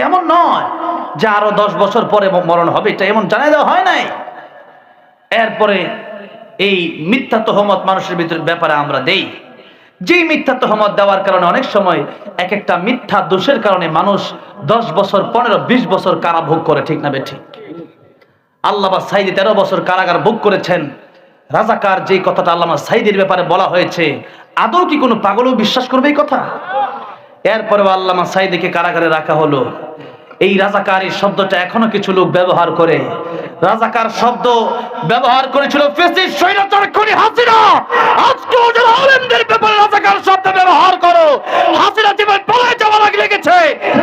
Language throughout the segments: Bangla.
এমন নয় যে আরো 10 বছর পরে মরণ হবে, এটা এমন জানাই দেওয়া হয় নাই। এরপরে এই মিথ্যা তহমত মানুষের ভিতরে ব্যাপারে আমরা দেই, যেই মিথ্যা তহমত দেওয়ার কারণে অনেক সময় এক একটা মিথ্যা দোষের কারণে মানুষ 10 বছর 15-20 বছর কারাভোগ করে, ঠিক না বেঠিক? আল্লামা সাঈদী 13 বছর কারাগার ভোগ করেছেন। রাজাকার যেই কথাটা আল্লামা সাঈদীর ব্যাপারে বলা হয়েছে, আদৌ কি কোনো পাগলও বিশ্বাস করবে এই কথা? এরপরেও আল্লামা সাঈদীকে কারাগারে রাখা হলো। এই রাজাকার এই শব্দটা এখনো কিছু লোক ব্যবহার করে। রাজাকার শব্দ ব্যবহার করেছিল ফ্যাসিস্ট স্বৈরাচার খুনি হাসিনা। আজকেও যারা আলেমদের ব্যাপারে রাজাকার শব্দ ব্যবহার করো, হাসিনা জীবন পলায় যাওয়ার আগে লেগেছে,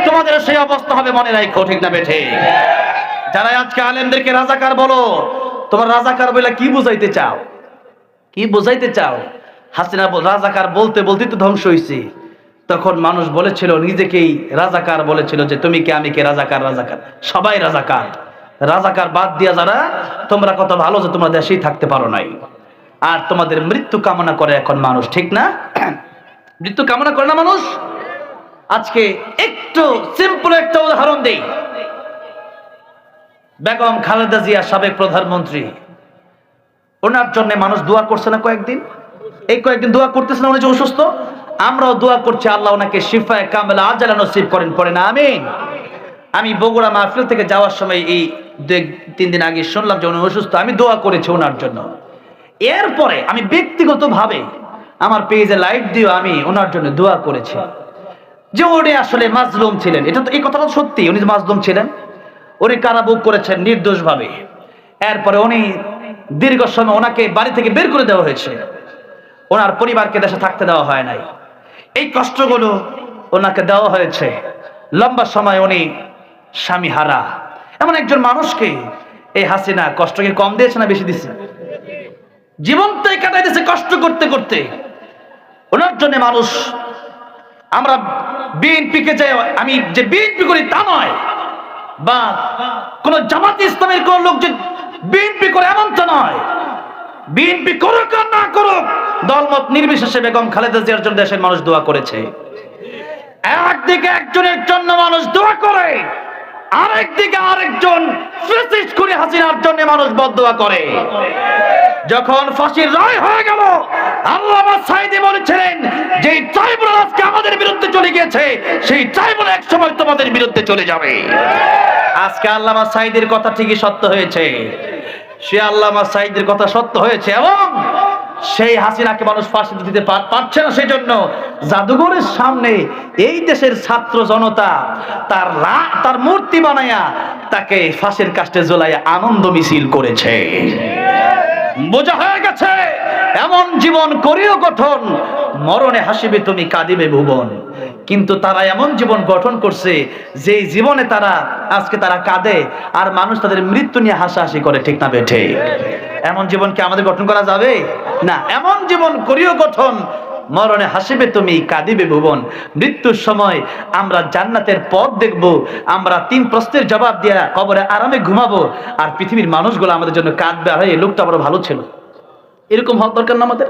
তোমাদের সেই অবস্থা হবে মনে রাখো, ঠিক না বেঠে? যারা আজকে আলেমদেরকে রাজাকার বলো, তোমার রাজাকার বলে কি বুঝাইতে চাও? কি বুঝাইতে চাও? হাসিনা রাজাকার বলতে বলতে তো ধ্বংস হয়েছে। তখন মানুষ বলেছিল, নিজেকেই রাজাকার বলেছিল যে তুমি কে আমি কে, রাজাকার রাজাকার, সবাই রাজাকার। রাজাকার বাদ দিয়া যারা, তোমরা কত ভালো যে তোমরা দেশেই থাকতে পারো নাই, আর তোমাদের মৃত্যু কামনা করে এখন মানুষ, ঠিক না? মৃত্যু কামনা করে না মানুষ? আজকে একটু সিম্পল একটা উদাহরণ দেই। বেগম খালেদা জিয়া সাবেক প্রধানমন্ত্রী, ওনার জন্য মানুষ দোয়া করছে না কয়েকদিন? এই কয়েকদিন দোয়া করতেছে না? উনি যে অসুস্থ, আমরাও দোয়া করছি আল্লাহ ওনাকে শিফায়ে কামেলা আজালা নসিব করেন, পড়েন আমিন। আমি বগুড়া মাহফিল থেকে যাওয়ার সময় এই 2-3 দিন আগে শুনলাম যে উনি অসুস্থ, আমি দোয়া করেছি ওনার জন্য। এরপরে আমি ব্যক্তিগতভাবে আমার পেজে লাইভ দিয়ে আমি ওনার জন্য দোয়া করেছি যে উনি আসলে মাজলুম ছিলেন। এটা তো, এই কথাটা সত্যি, উনি মাজলুম ছিলেন, উনি কারাভোগ করেছেন নির্দোষভাবে। এরপরে উনি দীর্ঘ সময় ওনাকে বাড়ি থেকে বের করে দেওয়া হয়েছে, ওনার পরিবারকে দেশে থাকতে দেওয়া হয় নাই। এই কষ্টগুলো ওনাকে দেওয়া হয়েছে। লম্বা সময় উনি স্বামী হারা এমন একজন মানুষকে এই হাসিনা কষ্টকে কম দিয়েছে না বেশি দিচ্ছে? জীবনটাই কাটাই দিয়েছে কষ্ট করতে করতে। ওনার জন্য মানুষ, আমরা বিএনপিকে চাই, আমি যে বিএনপি করি তা নয়, বা কোন জামাত ইসলামের কোন লোক যে বিএনপি করে এমনটা নয়। বিএনপি করুক আর না করুক, দলমত নির্বিশেষে বেগম খালেদা জিয়ার জন্য দেশের মানুষ দোয়া করেছে। একদিকে একজনের জন্য মানুষ দোয়া করে, আরেকদিকে আরেকজন ফ্যাসিস্ট খুনি হাসিনার জন্য মানুষ বদদোয়া করে। যখন ফাঁসির রায় হয়ে গেল, আল্লামা সাঈদী বলেছিলেন যে ট্রাইব্যুনাল আজকে আমাদের বিরুদ্ধে চলে গিয়েছে, সেই ট্রাইব্যুনাল এক সময় তোমাদের বিরুদ্ধে চলে যাবে। আজকে আল্লামা সাঈদীর কথা ঠিকই সত্য হয়েছে, সে আল্লামা সাঈদীর কথা সত্য হয়েছে, এবং সেই হাসিনাকে মানুষ ফাঁসি দিতে পারছে না। সেই জন্য জাদুঘরের সামনে এই দেশের ছাত্র জনতা তার মূর্তি বানায়া তাকে ফাঁসির কাস্টে ঝোলাইয়া আনন্দ মিছিল করেছে। বোঝা হয়ে গেছে, এমন জীবন করিও গঠন, মরণে হাসিবে তুমি কাঁদিবে ভুবন। কিন্তু তারা এমন জীবন গঠন করছে যে জীবনে আজকে তারা কাঁদে, আর মানুষ তাদের মৃত্যু নিয়ে হাসাহাসি করে, ঠিক না বেঠে? এমন জীবন কি আমাদের গঠন করা যাবে? না। এমন জীবন করিও গঠন, মরণে হাসিবে তুমি কাঁদিবে ভুবন। মৃত্যুর সময় আমরা জান্নাতের পথ দেখব, আমরা 3 প্রশ্নের জবাব দিয়া কবরে আরামে ঘুমাবো, আর পৃথিবীর মানুষগুলো আমাদের জন্য কাঁদবে, আর এই লোকটা বড় ভালো ছিল। এরকম হওয়া দরকার না আমাদের?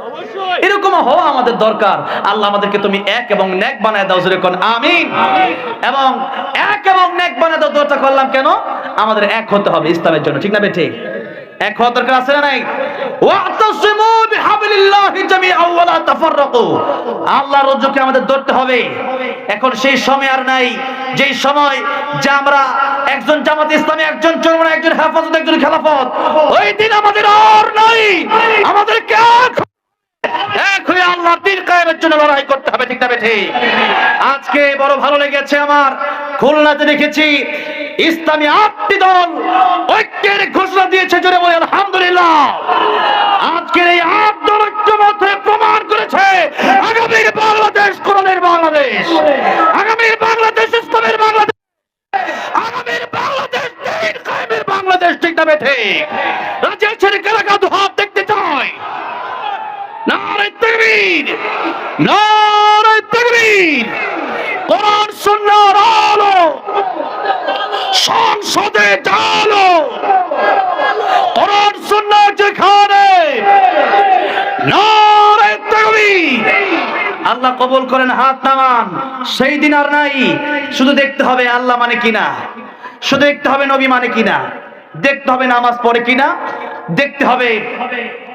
এরকম হওয়া আমাদের দরকার। আল্লাহ আমাদেরকে তুমি এক এবং নেক বানায় দাও, জোরে কোন আমিন। এবং এক এবং নেক বানায় দাও দোয়াটা করলাম কেন? আমাদের এক হতে হবে ইসলামের জন্য, ঠিক না বেঠিক? এক হওয়ার দরকার আছে না নাই? ওয়াতাসিমু বিহাবলিল্লাহি জামিআন ওয়া লা তাফাররাকু। আল্লাহর রজ্জুকে আমাদের ধরতে হবে। এখন সেই সময় আর নাই, যেই সময় যে আমরা একজন জামাত ইসলামী, একজন চরমনা, একজন হেফাজত, একজন খেলাফত, ওই দিন আমাদের আর নাই। আমাদেরকে এক হয়ে আল্লাহর দ্বীন কায়েমের জন্য লড়াই করতে হবে, ঠিক না বেঠিক? আজকে বড় ভালো লেগেছে আমার, খুলনাতে দেখেছি ইসলামী 8টি দল ঐক্যের ঘোষণা দিয়েছে, জোরে বলে আলহামদুলিল্লাহ। আজকের এই 8 দল ঐক্যবদ্ধ হয়ে প্রমাণ করেছে আগামীর বাংলাদেশ কোরআনের বাংলাদেশ, আগামীর বাংলাদেশ ইসলামের বাংলাদেশ, আগামীর বাংলাদেশ দ্বীন কায়েমের বাংলাদেশ, ঠিক না বেঠিক? রাজ্যের ছেড়ে কারাগার হাত দেখতে চাই। নারে তাকবীর, নারে তাকবীর। কোরআন সুন্নাহর আলো সংসদে চালো, কোরআন সুন্নাহ যেখানে, নারে তাকবীর। আল্লাহ কবুল করেন, হাত নামান। সেই দিন আর নাই, শুধু দেখতে হবে আল্লাহ মানে কিনা, শুধু দেখতে হবে নবী মানে কিনা, দেখতে হবে নামাজ পড়ে কিনা, দেখতে হবে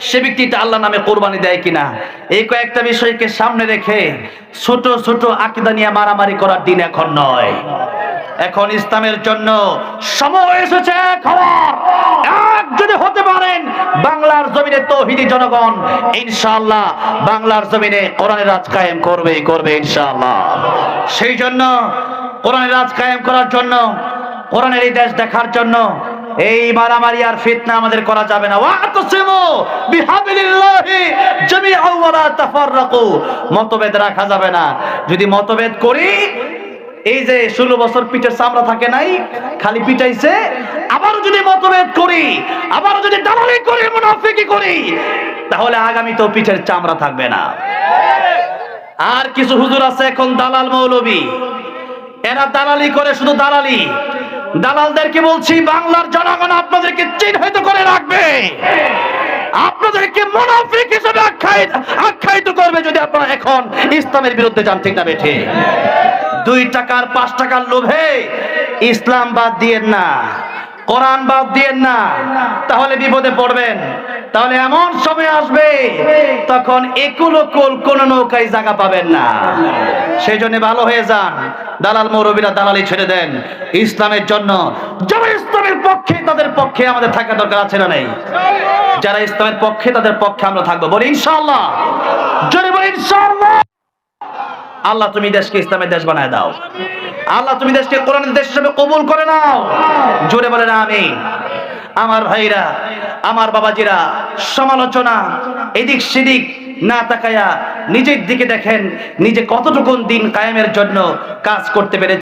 সে ব্যক্তিটা আল্লাহ নামে কোরবানি দেয় কিনা। এই কয়েকটা বিষয়কে সামনে রেখে ছোট ছোট আকীদা নিয়ে মারামারি করার দিন এখন নয়। এখন ইসলামের জন্য সময় এসেছে এক যদি হতে পারেন বাংলার জমিনে তৌহিদি জনগণ ইনশাআল্লাহ বাংলার জমিনে কোরআনের রাজ কায়েম করবে ইনশাআল্লাহ। সেই জন্য কোরআনের রাজ কায়েম করার জন্য, কোরআনের এই দেশ দেখার জন্য এই মারামারি আর ফিতনা আমাদের করা যাবে না। ওয়াতাসিমু বিহাবিলিল্লাহি জামিআন ওয়া লা তাফাররাকু, মতভেদ রাখা যাবে না। যদি মতভেদ করি, এই যে 16 বছর পিঠের চামড়া থাকে নাই, খালি পিটাইছে, আবার যদি মতভেদ করি, আবার যদি দালালি করি, মুনাফিকি করি, তাহলে আগামী তো পিঠের চামড়া থাকবে না। আর কিছু হুজুর আছে এখন দালাল মৌলবী, এরা দালালি করে, শুধু দালালি। দালালদেরকে বলছি বাংলার জনগণ আপনাদেরকে চিহ্নিত করে রাখবে, আপনাদেরকে মুনাফিক হিসেবে আখ্যায়িত করবে যদি আপনারা এখন ইসলামের বিরুদ্ধে যান, ঠিক না বেঠে? 2 টাকার 5 টাকার লোভে ইসলাম বাদ দিয়েন না, কোরআন বাদ দিয়েন না, তাহলে বিপদে পড়বেন। তাহলে এমন সময় আসবে তখন একুল ওকুল কোন নৌকায় জায়গা পাবেন না। সেই জন্য ভালো হয়ে যান, দালাল মৌলবীরা দালালি ছেড়ে দেন ইসলামের জন্য। যারা ইসলামের পক্ষে তাদের পক্ষে আমাদের থাকা দরকার আছে না নাই? যারা ইসলামের পক্ষে তাদের পক্ষে আমরা থাকবো, বলি ইনশাআল্লাহ। জোরে বলি ইনশাআল্লাহ। আল্লাহ তুমি দেশকে ইসলামের দেশ বানায় দাও, আল্লাহ তুমি দেশকে কোরআনের দেশ হিসেবে কবুল করে নাও। জোরে বলেন আমিন। আমার ভাইরা, আমার বাবাজিরা, সমালোচনা এদিক সেদিক না তাকায়া নিজের দিকে দেখেন, নিজে কতটুকু দিন কায়েমের জন্য কাজ করতে পেরে